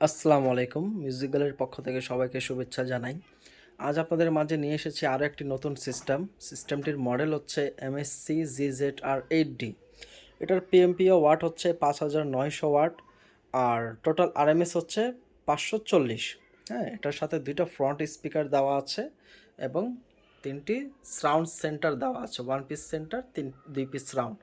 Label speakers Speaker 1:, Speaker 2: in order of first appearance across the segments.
Speaker 1: আসসালামু আলাইকুম। মিউজিক গ্যালারির পক্ষ থেকে সবাইকে শুভেচ্ছা জানাই। আজ আপনাদের মাঝে নিয়ে এসেছি আরও একটি নতুন সিস্টেম। সিস্টেমটির মডেল হচ্ছে MSC GZR-8D। এটার PMPO ওয়াট হচ্ছে 5900 ওয়াট, আর টোটাল RMS হচ্ছে 540। হ্যাঁ, এটার সাথে দুইটা ফ্রন্ট স্পিকার দেওয়া আছে এবং তিনটি সাউন্ড সেন্টার দেওয়া আছে, ওয়ান পিস সেন্টার, দুই পিস সাউন্ড।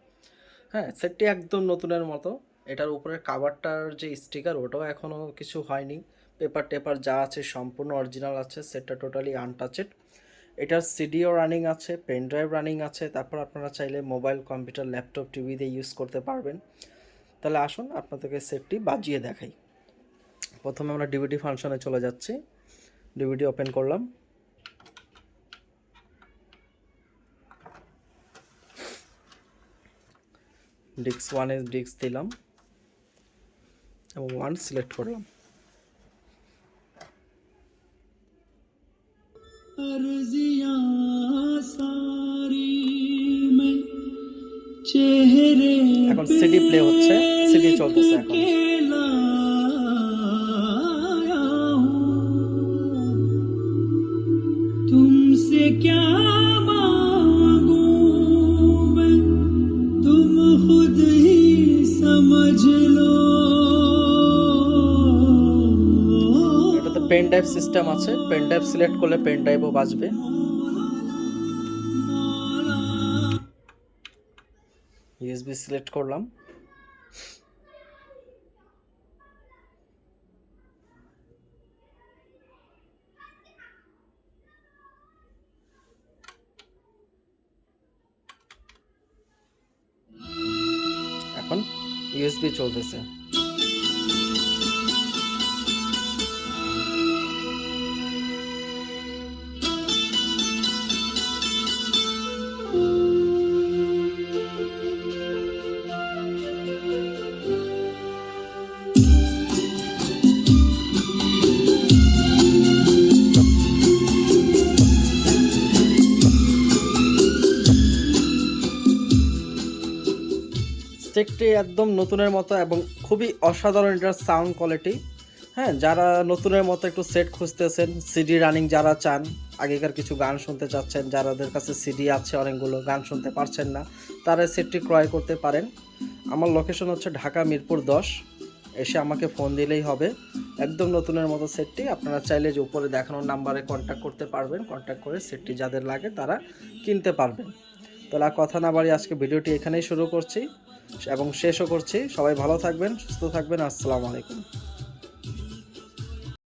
Speaker 1: হ্যাঁ, সেটটি একদম নতুনের মতো। এটার উপরের কাভারটার যে স্টিকার ওটাও এখনও কিছু হয়নি। পেপার টেপার যা আছে সম্পূর্ণ অরিজিনাল আছে, সেটটা টোটালি আনটাচেড। এটার সিডিও রানিং আছে, পেন ড্রাইভ রানিং আছে। তারপর আপনারা চাইলে মোবাইল, কম্পিউটার, ল্যাপটপ, টিভি দিয়ে ইউজ করতে পারবেন। তাহলে আসুন আপনাদেরকে সেটটি বাজিয়ে দেখাই। প্রথমে আমরা ডিভিডি ফাংশনে চলে যাচ্ছি। ডিভিডি ওপেন করলাম। ডিস্ক 1 ডিস্ক দিলাম এবং 1 সিলেক্ট করলাম। এখন সিডি প্লে হচ্ছে, সিডি চলতেছে এখন। तुमसे क्या मांगू मैं, तुम खुद ही समझ लो। এটাতে পেন ড্রাইভ সিস্টেম আছে, পেন ড্রাইভ সিলেক্ট করলে পেন ড্রাইভও বাজবে। ইউএসবি সিলেক্ট করলাম। এখন ইউএসবি চলতেছে। সেটটি একদম নতুনের মতো এবং খুবই অসাধারণ এটার সাউন্ড কোয়ালিটি। হ্যাঁ, যারা নতুনের মতো একটু সেট খুঁজতেছেন, সিডি রানিং যারা চান, আগেকার কিছু গান শুনতে চাচ্ছেন, যাদের কাছে সিডি আছে অনেকগুলো, গান শুনতে পারছেন না, তারা সেটটি ক্রয় করতে পারেন। আমার লোকেশন হচ্ছে ঢাকা মিরপুর 10। এসে আমাকে ফোন দিলেই হবে। একদম নতুনের মতো সেটটি। আপনারা চাইলে যে উপরে দেখানোর নাম্বারে কন্ট্যাক্ট করতে পারবেন। কন্ট্যাক্ট করে সেটটি যাদের লাগে তারা কিনতে পারবেন। তাহলে আর কথা না বাড়িয়ে আজকে ভিডিওটি এখানেই শুরু করছি এবং শেষও করছি। সবাই ভালো থাকবেন, সুস্থ থাকবেন। আসসালামু আলাইকুম।